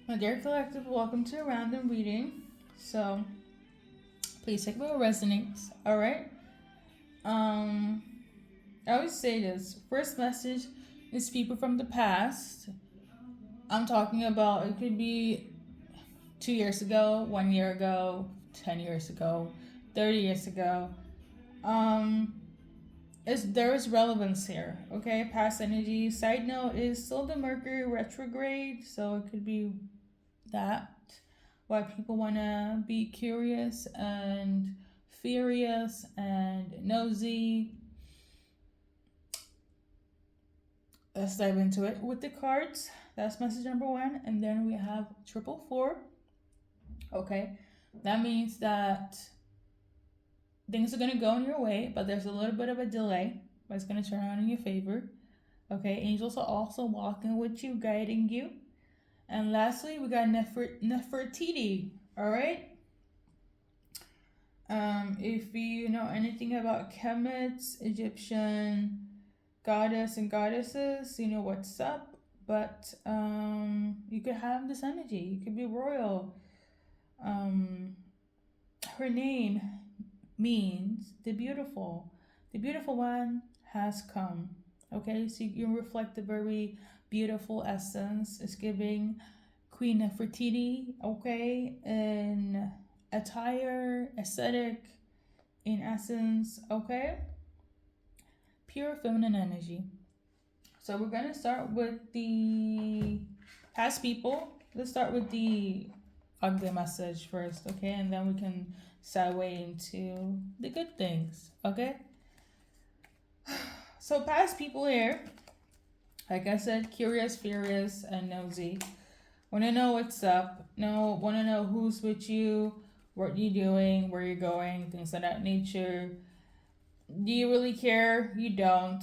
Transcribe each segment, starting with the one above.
My dear collective, welcome to a random reading. So please take what resonates. All right. Um, I always say this. First message is people from the past. I'm talking about it could be 2 years ago, 1 year ago, 10 years ago, 30 years ago. Um, there is relevance here. Okay, past energy. Side note is still the Mercury retrograde, so it could be that why people want to be curious and furious and nosy. Let's dive into it with the cards. That's message number one. And then we have triple four. Okay. That means that things are going to go in your way, but there's a little bit of a delay, but it's going to turn out in your favor. Okay. Angels are also walking with you, guiding you. And lastly, we got Nefertiti. All right. If you know anything about Kemet's Egyptian goddess and goddesses, you know what's up. But you could have this energy. You could be royal. Um, her name means the beautiful. The beautiful one has come. Okay, so you reflect the very beautiful essence. It's giving Queen Nefertiti, okay, in attire, aesthetic, in essence, okay? Pure feminine energy. So we're gonna start with the past people. Let's start with the ugly message first, okay? And then we can segue into the good things, okay? So past people here, like I said, curious, furious, and nosy. Want to know what's up. No, want to know who's with you, what you're doing, where you're going, things of that nature. Do you really care? You don't.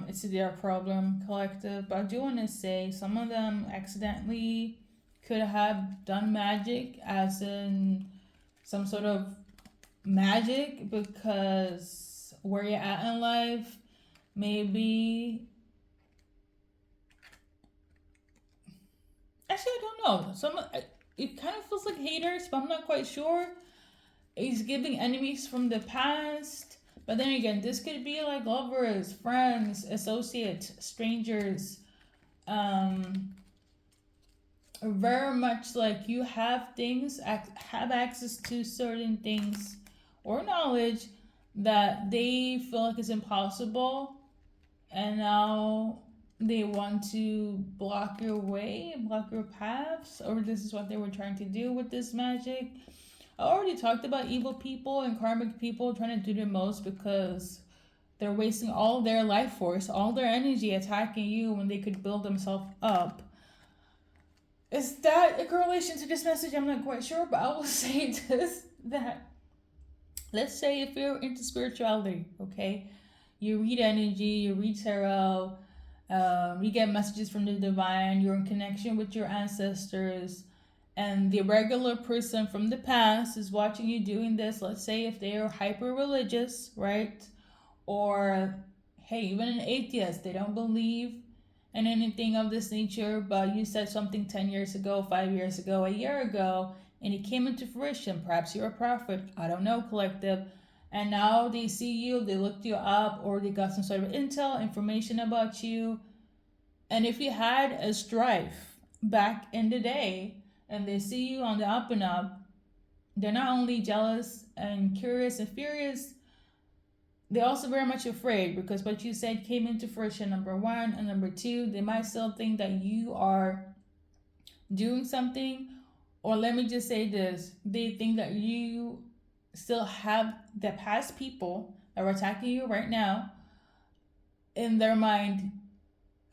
It's their problem, collective. But I do want to say some of them accidentally could have done magic, as in some sort of magic, because where you're at in life, maybe. Actually, I don't know. It kind of feels like haters, but I'm not quite sure. He's giving enemies from the past. But then again, this could be like lovers, friends, associates, strangers. Um, Very much like you have things, have access to certain things or knowledge that they feel like is impossible, and now they want to block your way, block your paths, or this is what they were trying to do with this magic. I already talked about evil people and karmic people trying to do the most because they're wasting all their life force, all their energy attacking you when they could build themselves up. Is that a correlation to this message? I'm not quite sure, but I will say this that let's say if you're into spirituality, okay, you read energy, you read tarot, you get messages from the divine, you're in connection with your ancestors, and the regular person from the past is watching you doing this. Let's say if they are hyper religious, right? Or hey, even an atheist, they don't believe in anything of this nature, but you said something 10 years ago, 5 years ago, a year ago, and it came into fruition. Perhaps you're a prophet, I don't know, collective. And now they see you, they looked you up, or they got some sort of intel, information about you. And if you had a strife back in the day and they see you on the up and up, they're not only jealous and curious and furious, they're also very much afraid because what you said came into fruition, number one. And number two, they might still think that you are doing something. Or let me just say this, they think that you still have the past people that are attacking you right now in their mind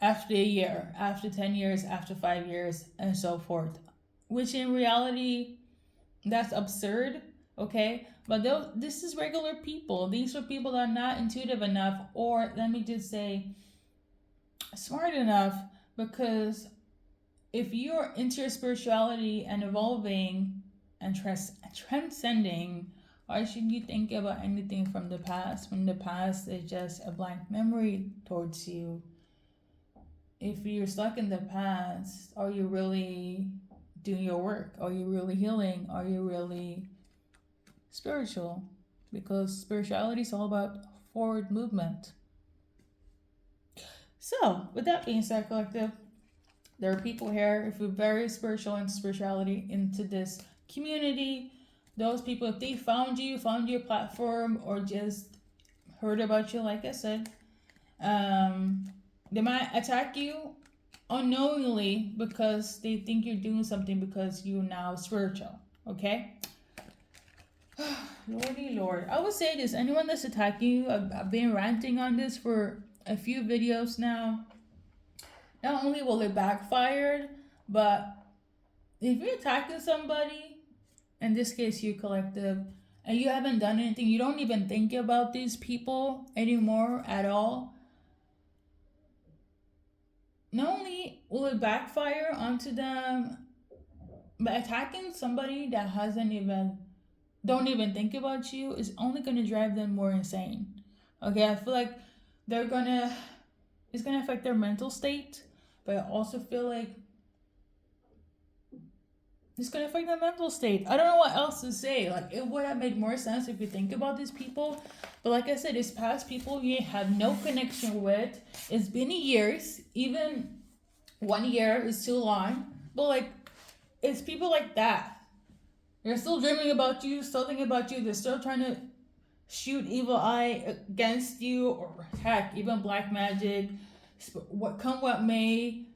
after a year, after 10 years, after 5 years, and so forth. Which in reality, that's absurd, okay? But this is regular people. These are people that are not intuitive enough, or let me just say, smart enough, because if you're into your spirituality and evolving and transcending, why should you think about anything from the past when the past is just a blank memory towards you? If you're stuck in the past, are you really doing your work? Are you really healing? Are you really spiritual? Because spirituality is all about forward movement. So, with that being said, collective, there are people here, if you're very spiritual and spirituality into this community, those people, if they found your platform, or just heard about you, like I said, um, they might attack you unknowingly because they think you're doing something because you're now spiritual. Okay? Lordy Lord. I would say this, anyone that's attacking you, I've been ranting on this for a few videos now. Not only will it backfire, but if you're attacking somebody, in this case you collective, and you haven't done anything, you don't even think about these people anymore at all, not only will it backfire onto them, but attacking somebody that hasn't even don't even think about you is only gonna drive them more insane. Okay, I feel like they're gonna it's gonna affect their mental state, but I also feel like it's gonna affect their mental state. I don't know what else to say. Like, it would have made more sense if you think about these people, but like I said, it's past people you have no connection with. It's been years. Even 1 year is too long, but like, it's people like that. They're still dreaming about you, still thinking about you. They're still trying to shoot evil eye against you, or heck, even black magic. What come what may,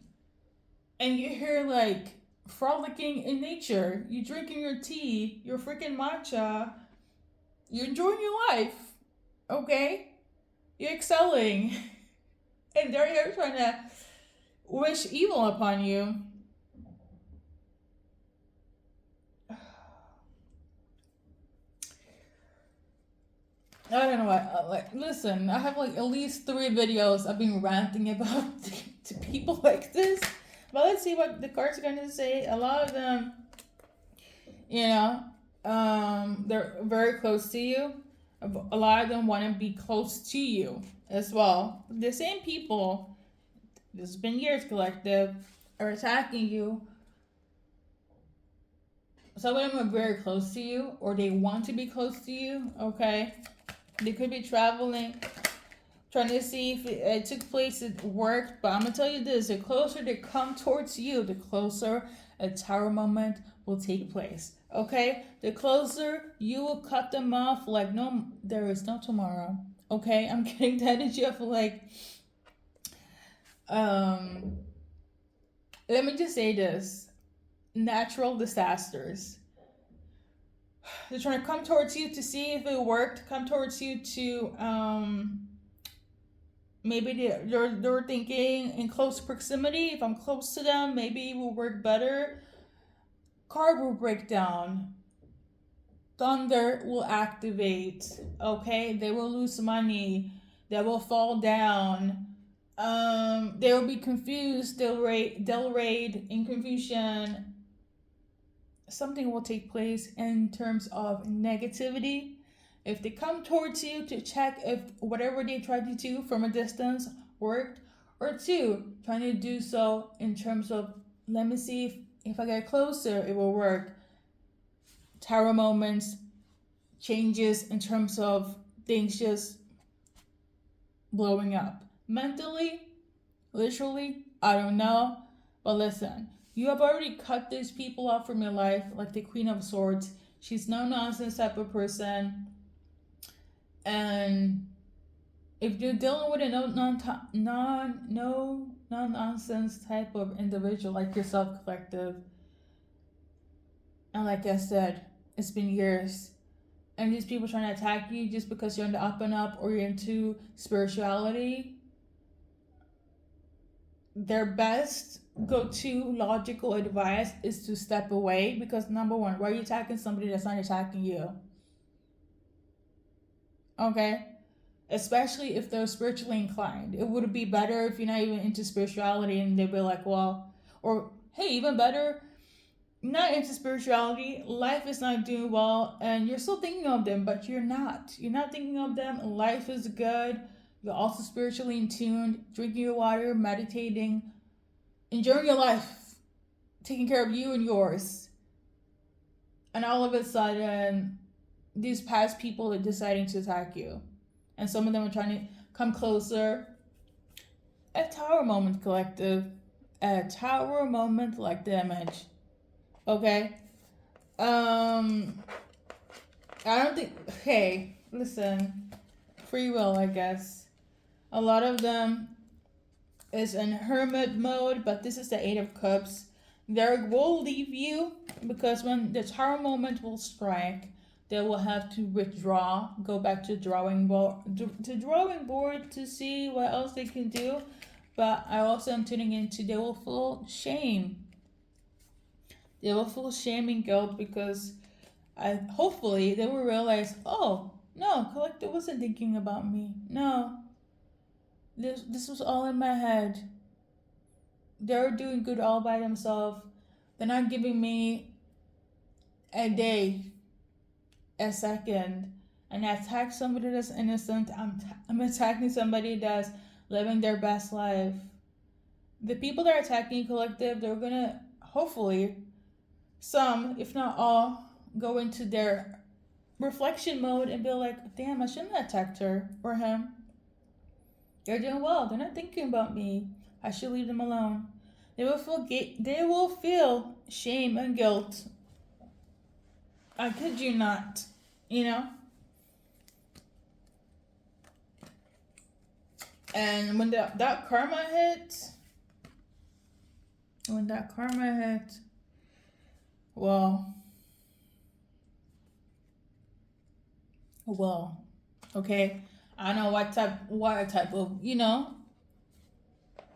and you're here like frolicking in nature. You're drinking your tea, your freaking matcha. You're enjoying your life, okay? You're excelling, and they're here trying to wish evil upon you. I don't know what. Like, listen, I have like at least 3 videos I've been ranting about to people like this. But let's see what the cards are gonna say. A lot of them, you know, they're very close to you. A lot of them want to be close to you as well. The same people, this has been years collective, are attacking you. Some of them are very close to you, or they want to be close to you, okay? They could be traveling, trying to see if it took place, it worked. But I'm going to tell you this, the closer they come towards you, the closer a tower moment will take place. Okay? The closer you will cut them off like no, there is no tomorrow. Okay? I'm getting the energy of like, let me just say this. Natural disasters. They're trying to come towards you to see if it worked, come towards you to, maybe they're thinking in close proximity. If I'm close to them, maybe it will work better. Card will break down. Thunder will activate. Okay, they will lose money. They will fall down. They will be confused. They'll raid in confusion. Something will take place in terms of negativity. If they come towards you to check if whatever they tried to do from a distance worked, or 2, trying to do so in terms of, let me see if I get closer, it will work. Tower moments, changes in terms of things just blowing up. Mentally, literally, I don't know. But listen, you have already cut these people off from your life, like the Queen of Swords. She's no nonsense type of person. And if you're dealing with a no nonsense type of individual like yourself, collective, and like I said, it's been years, and these people trying to attack you just because you're in the up and up, or you're into spirituality, their best go-to logical advice is to step away, because number one, why are you attacking somebody that's not attacking you? Okay? Especially if they're spiritually inclined. It would be better if you're not even into spirituality and they'd be like, well, or hey, even better, not into spirituality, life is not doing well, and you're still thinking of them, but you're not. You're not thinking of them. Life is good. You're also spiritually in tune, drinking your water, meditating, enjoying your life. taking care of you and yours. And all of a sudden, these past people are deciding to attack you. And some of them are trying to come closer. A tower moment, collective. A tower moment like damage. Okay? I don't think. Hey, listen. Free will, I guess. A lot of them is in hermit mode, but this is the Eight of Cups. They will leave you because when the tower moment will strike, they will have to withdraw, go back to drawing board to see what else they can do. But I also am tuning into they will feel shame. They will feel shame and guilt because hopefully they will realize, oh no, collective wasn't thinking about me. No, this was all in my head. They're doing good all by themselves. They're not giving me a day, a second. And I attack somebody that's innocent. I'm attacking somebody that's living their best life. The people that are attacking collective, they're gonna hopefully some, if not all, go into their reflection mode and be like, damn, I shouldn't have attacked her or him. They're doing well. They're not thinking about me. I should leave them alone. They will feel shame and guilt. I kid you not. You know? And when that karma hits, well, okay. I don't know what type of,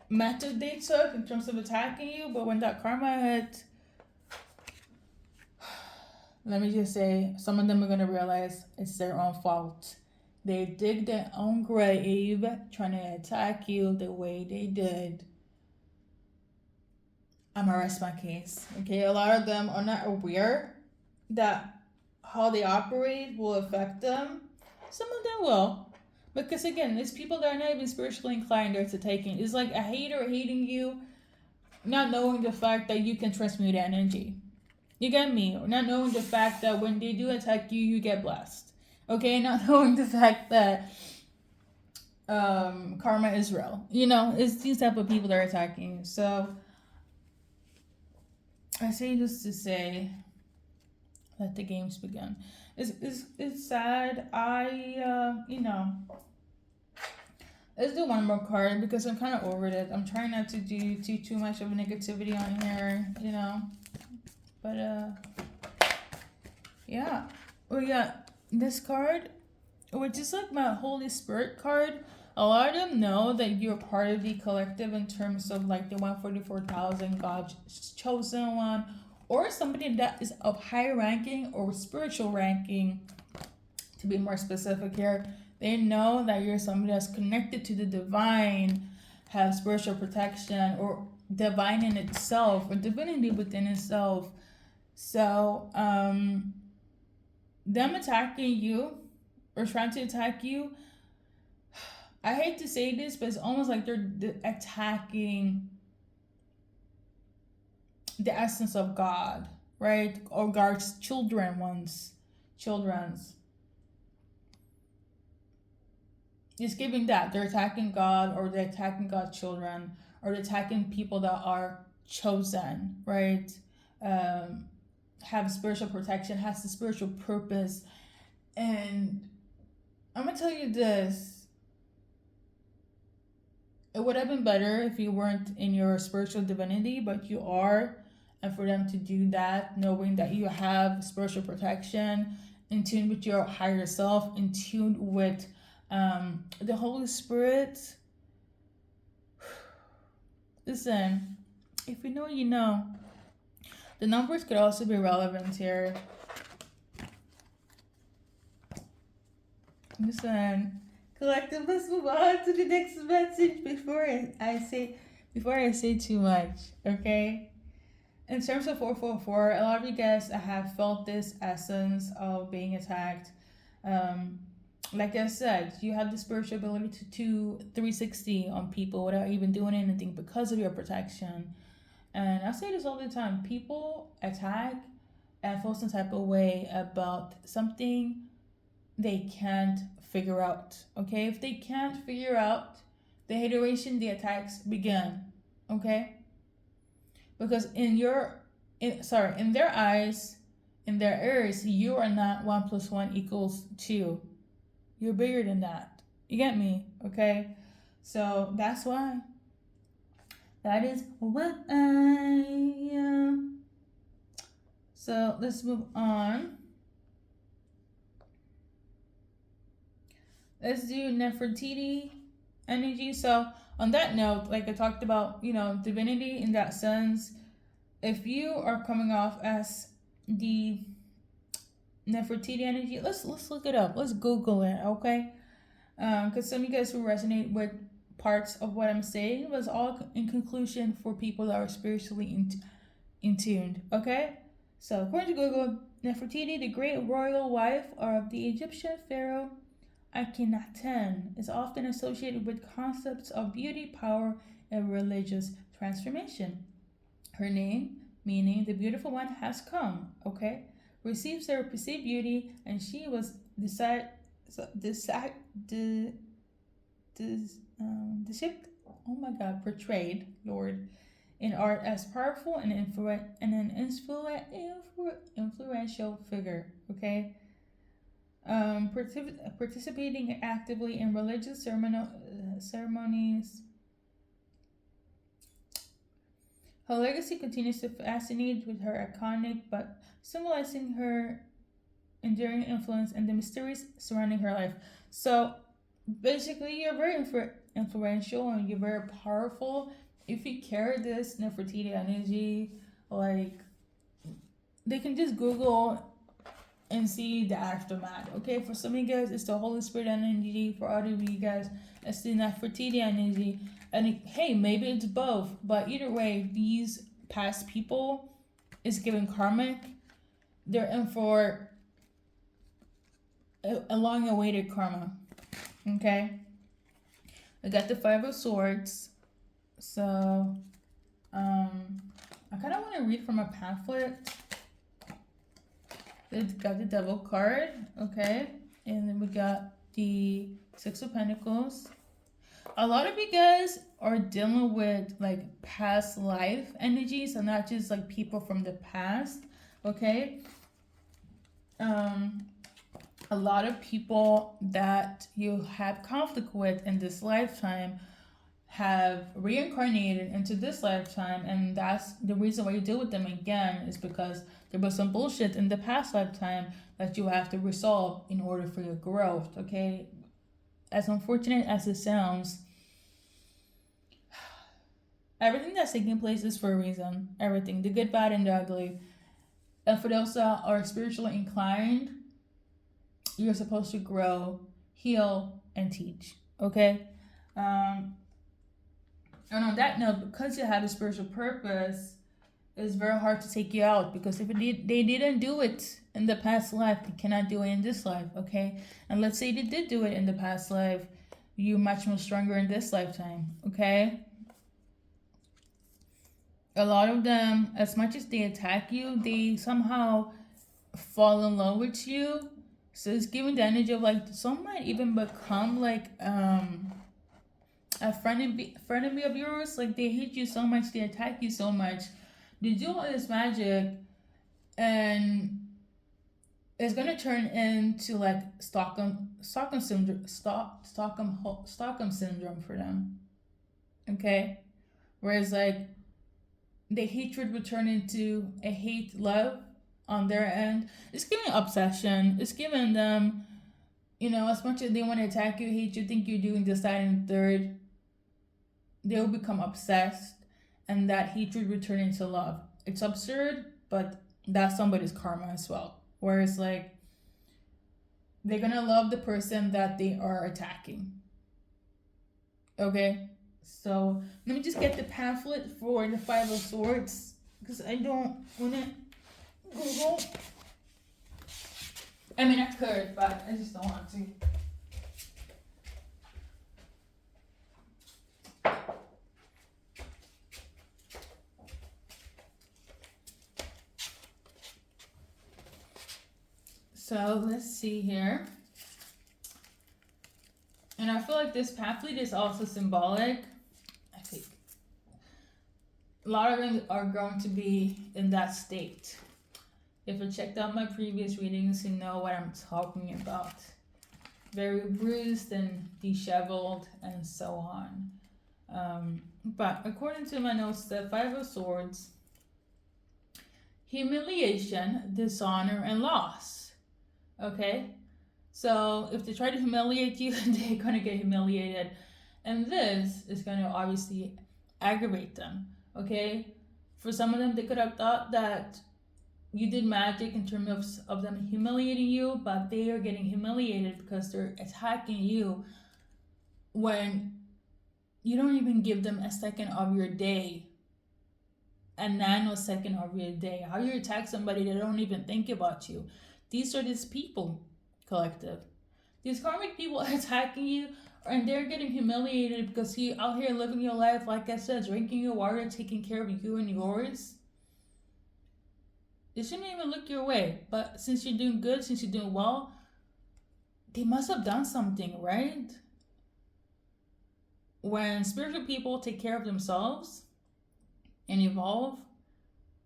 method they took in terms of attacking you, but when that karma hit, let me just say, some of them are gonna realize it's their own fault. They dig their own grave trying to attack you the way they did. I'm gonna rest my case. Okay, a lot of them are not aware that how they operate will affect them. Some of them will. Because again, there's people that are not even spiritually inclined to taking. It's like a hater hating you, not knowing the fact that you can transmute energy. You get me? Or not knowing the fact that when they do attack you, you get blessed. Okay, not knowing the fact that karma is real. It's these type of people that are attacking you. So I say this to say, let the games begin. It's sad. Let's do one more card because I'm kind of over it. I'm trying not to do too much of a negativity on here, But yeah. Oh yeah, this card, which is like my Holy Spirit card. A lot of them know that you're part of the collective in terms of like the 144,000 God's chosen one, or somebody that is of high ranking or spiritual ranking, to be more specific here. They know that you're somebody that's connected to the divine, have spiritual protection, or divine in itself, or divinity within itself. So, them attacking you, or trying to attack you, I hate to say this, but it's almost like they're attacking the essence of God, right? Or God's children's. It's giving that they're attacking God, or they're attacking God's children, or they're attacking people that are chosen, right? Have spiritual protection, has the spiritual purpose. And I'm gonna tell you this: it would have been better if you weren't in your spiritual divinity, but you are, and for them to do that, knowing that you have spiritual protection, in tune with your higher self, in tune with the Holy Spirit. Listen, if you know, you know. The numbers could also be relevant here. Listen, collective, let's move on to the next message before I say too much. Okay. In terms of 444, a lot of you guys have felt this essence of being attacked. Like I said, you have the spiritual ability to 360 on people without even doing anything because of your protection. And I say this all the time, people attack and feel some type of way about something they can't figure out. Okay, if they can't figure out the hateration, the attacks begin. Okay, because in their eyes, in their ears, you are not 1 + 1 = 2. You're bigger than that. You get me? Okay, so that's why. That is what I am. So let's move on. Let's do Nefertiti energy. So on that note, like I talked about, divinity in that sense, if you are coming off as the Nefertiti energy, let's look it up. Let's Google it, okay? Because some of you guys who resonate with parts of what I'm saying was all in conclusion for people that are spiritually in tuned, okay? So according to Google, Nefertiti, the great royal wife of the Egyptian pharaoh Akhenaten, is often associated with concepts of beauty, power, and religious transformation. Her name, meaning the beautiful one has come, okay, receives her perceived beauty, and she was portrayed, Lord, in art as powerful and influential figure, okay? Participating actively in religious ceremonies. Her legacy continues to fascinate with her iconic but symbolizing her enduring influence and the mysteries surrounding her life. So basically, you're very influential and you're very powerful. If you carry this Nefertiti energy, like, they can just Google and see the aftermath. Okay, for some of you guys, it's the Holy Spirit energy. For other of you guys, it's the Nefertiti energy. And hey, maybe it's both. But either way, these past people is given karmic. They're in for a long-awaited karma. Okay, I got the 5 of Swords. So, I kind of want to read from a pamphlet. It's got the Devil card, okay, and then we got the 6 of Pentacles. A lot of you guys are dealing with like past life energies, so not just like people from the past, okay. A lot of people that you have conflict with in this lifetime have reincarnated into this lifetime, and that's the reason why you deal with them again, is because there was some bullshit in the past lifetime that you have to resolve in order for your growth, okay? As unfortunate as it sounds, everything that's taking place is for a reason. Everything, the good, bad, and the ugly. And for those that are spiritually inclined, you're supposed to grow, heal, and teach, okay? And on that note, because you have a spiritual purpose, it's very hard to take you out, because if they didn't do it in the past life, they cannot do it in this life, okay? And let's say they did do it in the past life, you're much more stronger in this lifetime, okay? A lot of them, as much as they attack you, they somehow fall in love with you. So it's giving the energy of like, some might even become like a frenemy of yours. Like, they hate you so much, they attack you so much, they do all this magic, and it's gonna turn into like Stockholm syndrome for them. Okay, whereas like the hatred would turn into a hate love on their end. It's giving obsession. It's giving them, as much as they want to attack you, hate you, think you're doing this, that, and third, they'll become obsessed, and that hatred will turn into love. It's absurd, but that's somebody's karma as well. Whereas like, they're gonna love the person that they are attacking. Okay, so let me just get the pamphlet for the 5 of Swords, because I don't want to Google. I mean, I could, but I just don't want to. So let's see here. And I feel like this pamphlet is also symbolic. I think a lot of them are going to be in that state. If you checked out my previous readings, you know what I'm talking about. Very bruised and disheveled and so on. But according to my notes, the Five of Swords, humiliation, dishonor, and loss. Okay? So if they try to humiliate you, they're going to get humiliated. And this is going to obviously aggravate them. Okay? For some of them, they could have thought that you did magic in terms of them humiliating you, but they are getting humiliated because they're attacking you when you don't even give them a second of your day, a nanosecond of your day. How you attack somebody that don't even think about you. These are these people collective. These karmic people are attacking you, and they're getting humiliated because you out here living your life, like I said, drinking your water, taking care of you and yours. They shouldn't even look your way. But since you're doing good, since you're doing well, they must have done something, right? When spiritual people take care of themselves and evolve,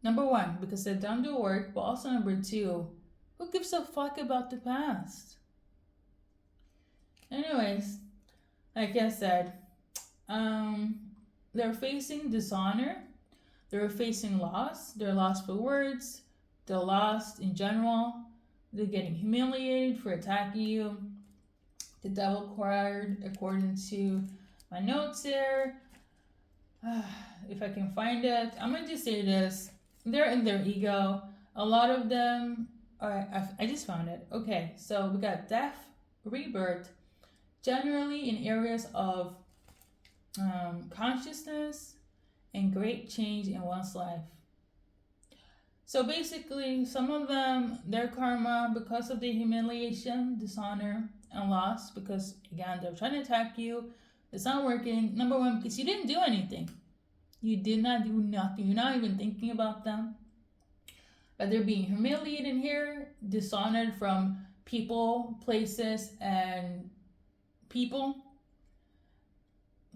number one, because they've done the work, but also number two, who gives a fuck about the past? Anyways, like I said, they're facing dishonor, they're facing loss, they're lost for words, they're lost in general, they're getting humiliated for attacking you. The Devil card, according to my notes here, if I can find it, I'm going to just say this. They're in their ego. A lot of them are, I just found it. Okay, so we got death, rebirth, generally in areas of consciousness and great change in one's life. So basically, some of them, their karma, because of the humiliation, dishonor, and loss, because again, they're trying to attack you, it's not working. Number one, because you didn't do anything. You did not do nothing. You're not even thinking about them. But they're being humiliated here, dishonored from people, places, and people.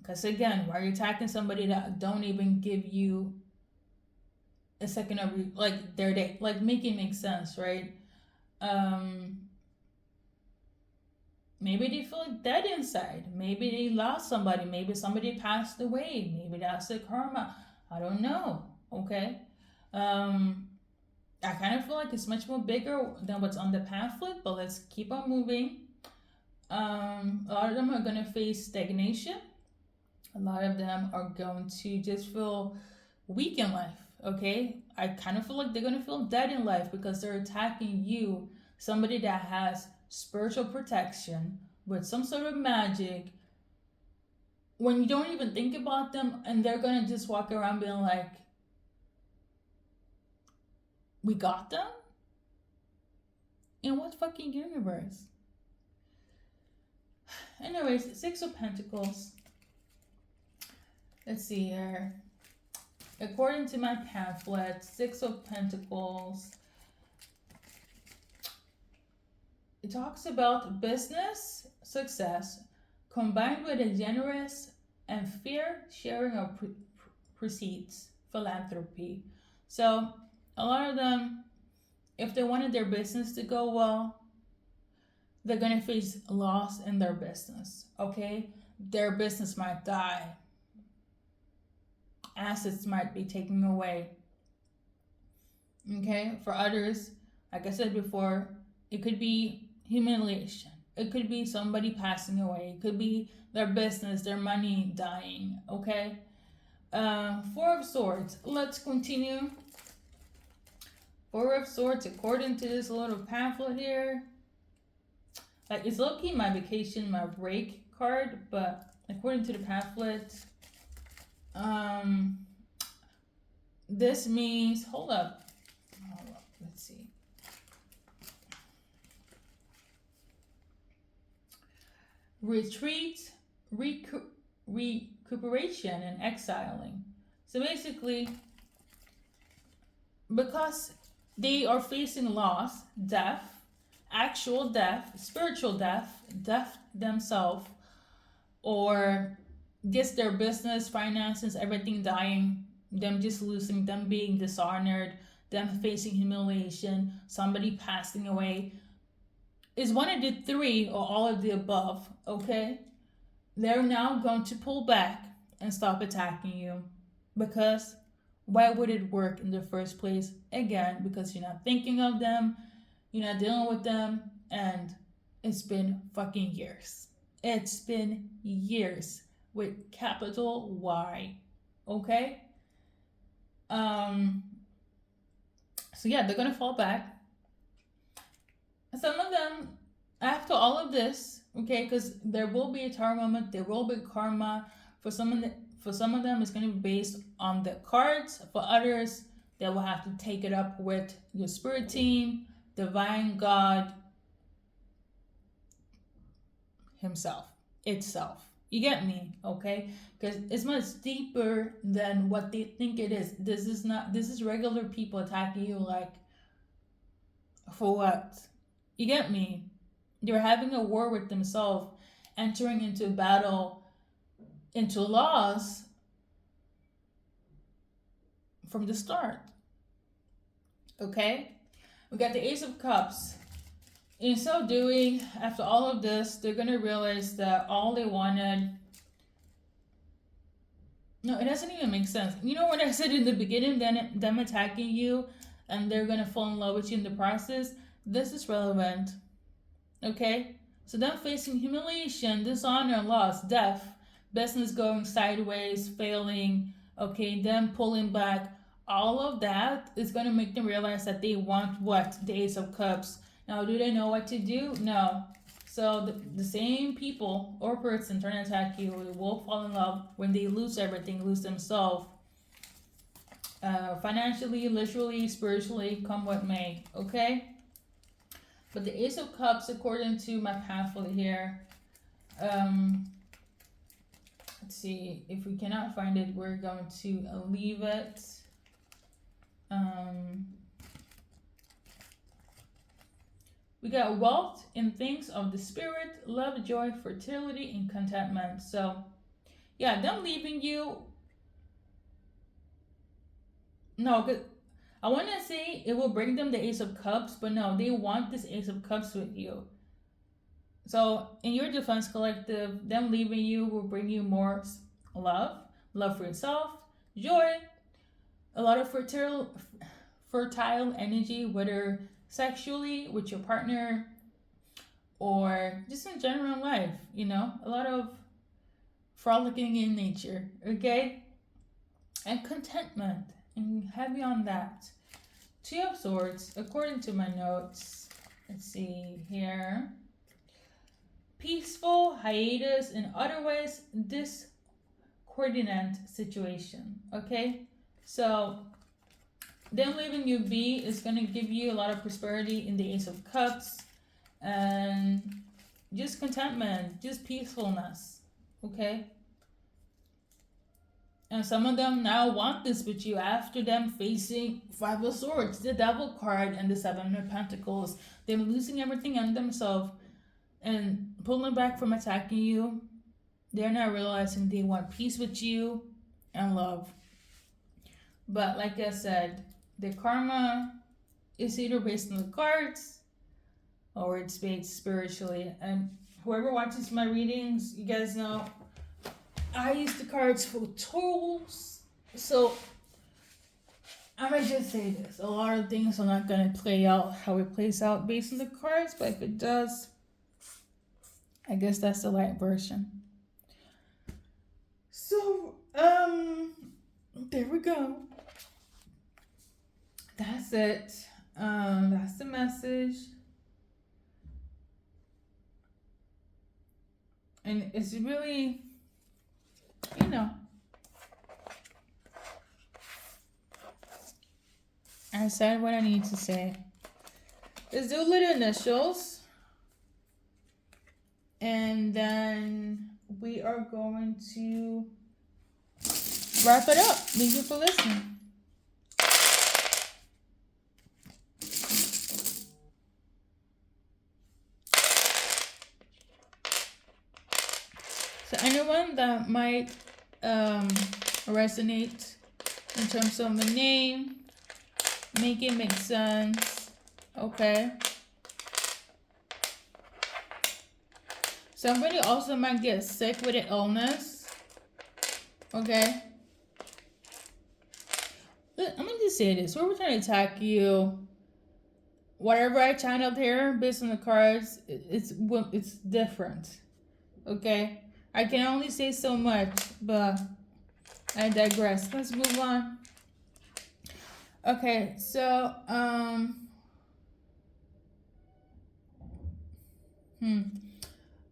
Because again, why are you attacking somebody that don't even give you a second of like their day? Like, make it make sense, right? Maybe they feel dead inside. Maybe they lost somebody. Maybe somebody passed away. Maybe that's the karma. I don't know. Okay. I kind of feel like it's much more bigger than what's on the pamphlet, but let's keep on moving. A lot of them are going to face stagnation. A lot of them are going to just feel weak in life. Okay. I kind of feel like they're going to feel dead in life because they're attacking you, somebody that has spiritual protection with some sort of magic, when you don't even think about them, and they're gonna just walk around being like, we got them? In what fucking universe? Anyways, Six of Pentacles. Let's see here. According to my pamphlet, Six of Pentacles, it talks about business success combined with a generous and fair sharing of proceeds, philanthropy. So a lot of them, if they wanted their business to go well, they're going to face loss in their business, okay? Their business might die. Assets might be taken away, okay? For others, like I said before, it could be humiliation. It could be somebody passing away. It could be their business, their money dying. Okay. Four of Swords. Let's continue. Four of Swords, according to this little pamphlet here. Like, it's low-key my vacation, my break card, but according to the pamphlet, this means, hold up. Let's see. Retreat, recuperation, and exiling. So basically, because they are facing loss, death, actual death, spiritual death themselves, or just their business, finances, everything dying, them just losing, them being dishonored, them facing humiliation, somebody passing away, is one of the three or all of the above, okay? They're now going to pull back and stop attacking you. Because why would it work in the first place? Again, because you're not thinking of them, you're not dealing with them, and it's been fucking years. It's been years with capital Y. Okay? So yeah, they're gonna fall back. Some of them, after all of this, okay, because there will be a tower moment, there will be karma. For some of them, it's gonna be based on the cards. For others, they will have to take it up with your spirit team, divine God himself, itself. You get me, okay? Because it's much deeper than what they think it is. This is regular people attacking you, like, for what? You get me? They're having a war with themselves, entering into battle, into loss from the start. Okay? We got the Ace of Cups. In so doing, after all of this, they're going to realize that all they wanted... No, it doesn't even make sense. You know what I said in the beginning, them attacking you, and they're going to fall in love with you in the process? This is relevant. Okay? So them facing humiliation, dishonor, loss, death, business going sideways, failing, okay, them pulling back, all of that is going to make them realize that they want what? The Ace of Cups. Now, do they know what to do? No. So the same people or person trying to attack you will fall in love when they lose everything, lose themselves. Financially, literally, spiritually, come what may. Okay? But the Ace of Cups, according to my pamphlet here, let's see, if we cannot find it, we're going to leave it. We got wealth in things of the spirit, love, joy, fertility, and contentment. So, yeah, them leaving you. No, because I want to say it will bring them the Ace of Cups, but no, they want this Ace of Cups with you. So, in your defense collective, them leaving you will bring you more love for yourself, joy, a lot of fertile energy, whether sexually with your partner or just in general life, you know, a lot of frolicking in nature, okay? And contentment, and heavy on that. Two of Swords, according to my notes, let's see here. Peaceful, hiatus, and otherwise discordant situation, okay? So them leaving you be is going to give you a lot of prosperity in the Ace of Cups and just contentment, just peacefulness, okay? And some of them now want this with you after them facing Five of Swords, the Devil card, and the Seven of Pentacles. Them losing everything on themselves and pulling back from attacking you. They're not realizing they want peace with you and love. But like I said, the karma is either based on the cards or it's based spiritually. And whoever watches my readings, you guys know I use the cards for tools. So I might just say this. A lot of things are not going to play out how it plays out based on the cards. But if it does, I guess that's the light version. So, there we go. That's it. That's the message. And it's really, you know, I said what I need to say. Let's do little initials. And then we are going to wrap it up. Thank you for listening. To anyone that might resonate in terms of the name, make it make sense. Okay. Somebody also might get sick with an illness. Okay. I'm gonna just say this. Whoever's trying to attack you, whatever I channeled here based on the cards, it's different. Okay. I can only say so much, but I digress. Let's move on. Okay, so I'm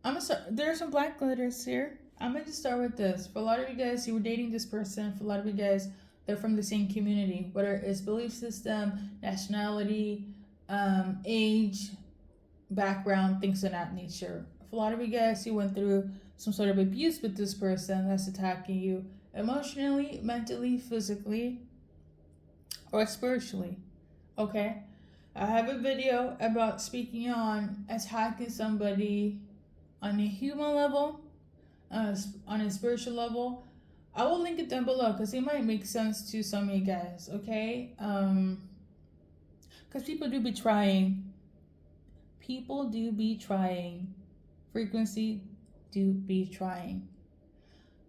gonna start. There are some black letters here. I'm gonna just start with this. For a lot of you guys, you were dating this person. For a lot of you guys, they're from the same community, whether it's belief system, nationality, age, background, things of that nature. For a lot of you guys, you went through some sort of abuse with this person that's attacking you emotionally, mentally, physically, or spiritually. Okay? I have a video about speaking on attacking somebody on a human level, on a spiritual level. I will link it down below because it might make sense to some of you guys, okay? Because people do be trying. People do be trying. Frequency do be trying.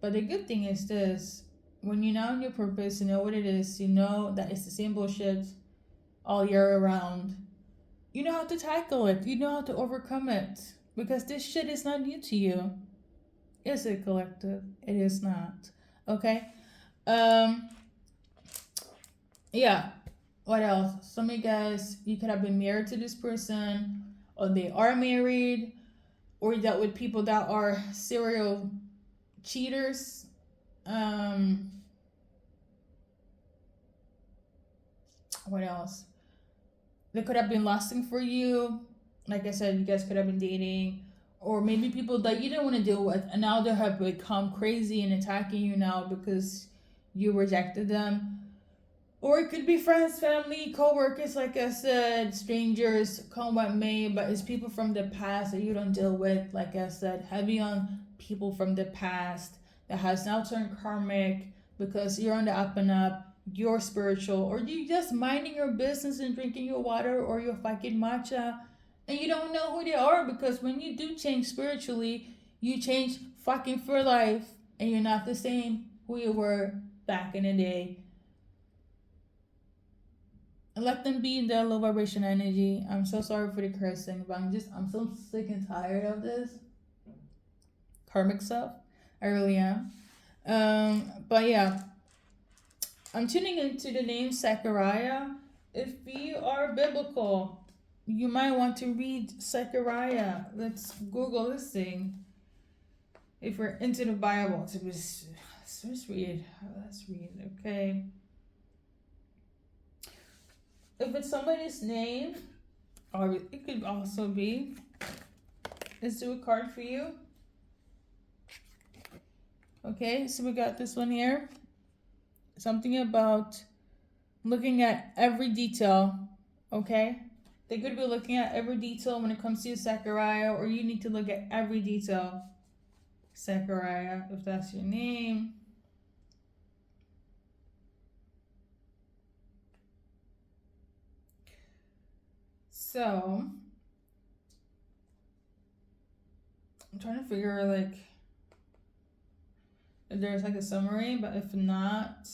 But the good thing is this. When you know your purpose, you know what it is, you know that it's the same bullshit all year around. You know how to tackle it. You know how to overcome it. Because this shit is not new to you. Is it, collective? It is not. Okay? Yeah. What else? Some of you guys, you could have been married to this person, or they are married, or you dealt with people that are serial cheaters. What else? They could have been lusting for you. Like I said, you guys could have been dating. Or maybe people that you didn't want to deal with, and now they have become crazy and attacking you now because you rejected them. Or it could be friends, family, co-workers, like I said, strangers, come what may, but it's people from the past that you don't deal with, like I said, heavy on people from the past that has now turned karmic because you're on the up and up, you're spiritual, or you just minding your business and drinking your water or your fucking matcha, and you don't know who they are because when you do change spiritually, you change fucking for life, and you're not the same who you were back in the day. And let them be in their low vibration energy. I'm so sorry for the cursing, but I'm so sick and tired of this karmic stuff. I really am. But yeah, I'm tuning into the name Zechariah. If you are biblical, you might want to read Zechariah. Let's Google this thing. If we're into the Bible, let's read. Let's read. Okay. If it's somebody's name, or it could also be, let's do a card for you. Okay, so we got this one here. Something about looking at every detail. Okay, they could be looking at every detail when it comes to Zechariah, or you need to look at every detail. Zechariah, if that's your name. So, I'm trying to figure like if there's like a summary, but if not.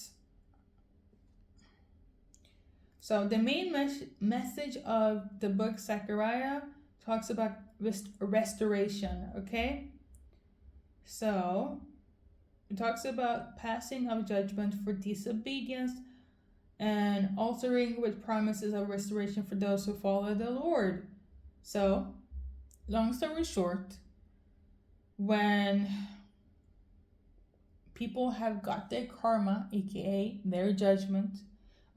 So the main message of the book Zechariah talks about restoration, okay? So it talks about passing of judgment for disobedience and altering with promises of restoration for those who follow the Lord. So, long story short, when people have got their karma, aka their judgment,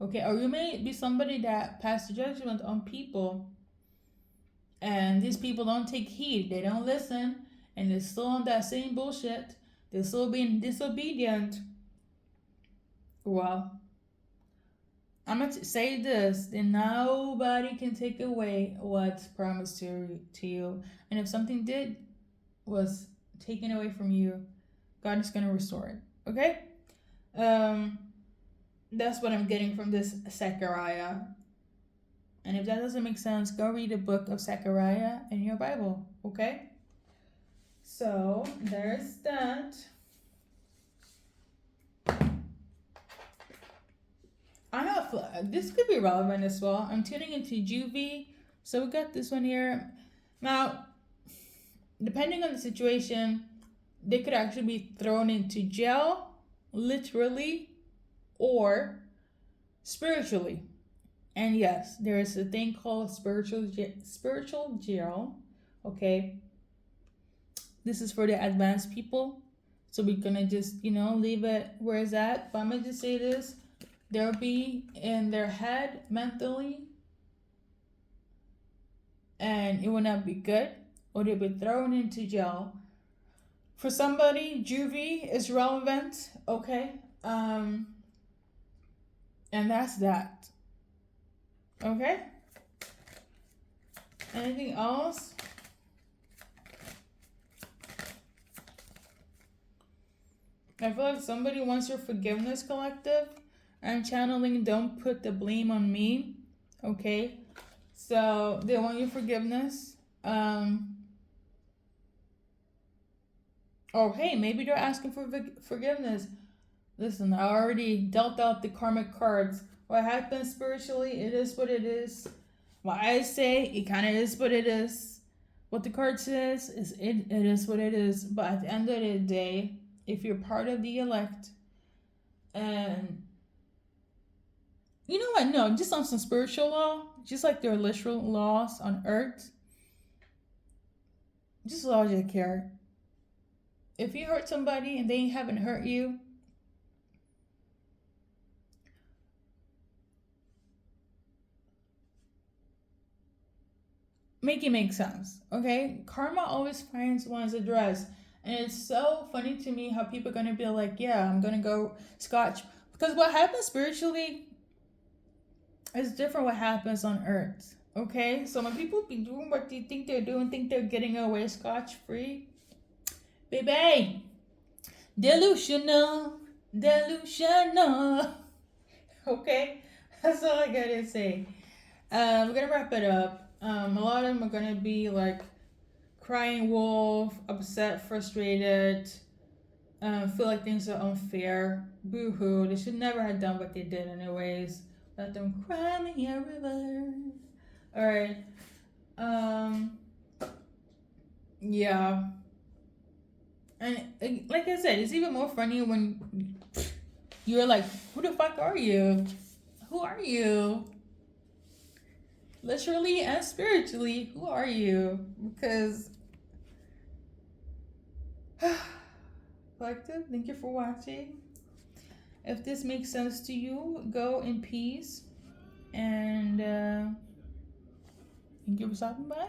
okay, or you may be somebody that passed judgment on people and these people don't take heed, they don't listen, and they're still on that same bullshit, they're still being disobedient. Well, I'm going to say this, that nobody can take away what's promised to you. And if something was taken away from you, God is going to restore it. Okay? Um, that's what I'm getting from this Zechariah. And if that doesn't make sense, go read the book of Zechariah in your Bible. Okay? So, there's that. I have, this could be relevant as well. I'm tuning into Juvie. So we got this one here. Now, depending on the situation, they could actually be thrown into jail, literally, or spiritually. And yes, there is a thing called spiritual jail. Okay, this is for the advanced people. So we're gonna just leave it where it's at. But I'm gonna just say this: they'll be in their head mentally, and it will not be good, or they'll be thrown into jail. For somebody, juvie is relevant. Okay, and that's that. Okay. Anything else? I feel like somebody wants your forgiveness, collective. I'm channeling don't put the blame on me. Okay. So they want your forgiveness. Oh, hey, maybe they're asking for forgiveness. Listen, I already dealt out the karmic cards. What happens spiritually, it is what it is. What I say, it kind of is what it is. What the card says is it is what it is. But at the end of the day, if you're part of the elect, and you know what? No, just on some spiritual law, just like there are literal laws on earth, just laws you care. If you hurt somebody and they haven't hurt you, make it make sense, okay? Karma always finds one's address. And it's so funny to me how people are going to be like, yeah, I'm going to go scotch. Because what happens spiritually is different what happens on earth, okay? So when people be doing what they think they're doing, think they're getting away scotch-free, baby, delusional, okay? That's all I got to say. We're going to wrap it up. A lot of them are going to be like crying wolf, upset, frustrated, feel like things are unfair, boo-hoo. They should never have done what they did anyways. Let them cry me a river. Alright. Yeah. And like I said, it's even more funny when you're like, who the fuck are you? Who are you? Literally and spiritually, who are you? Because collective, thank you for watching. If this makes sense to you, go in peace. And thank you for stopping by.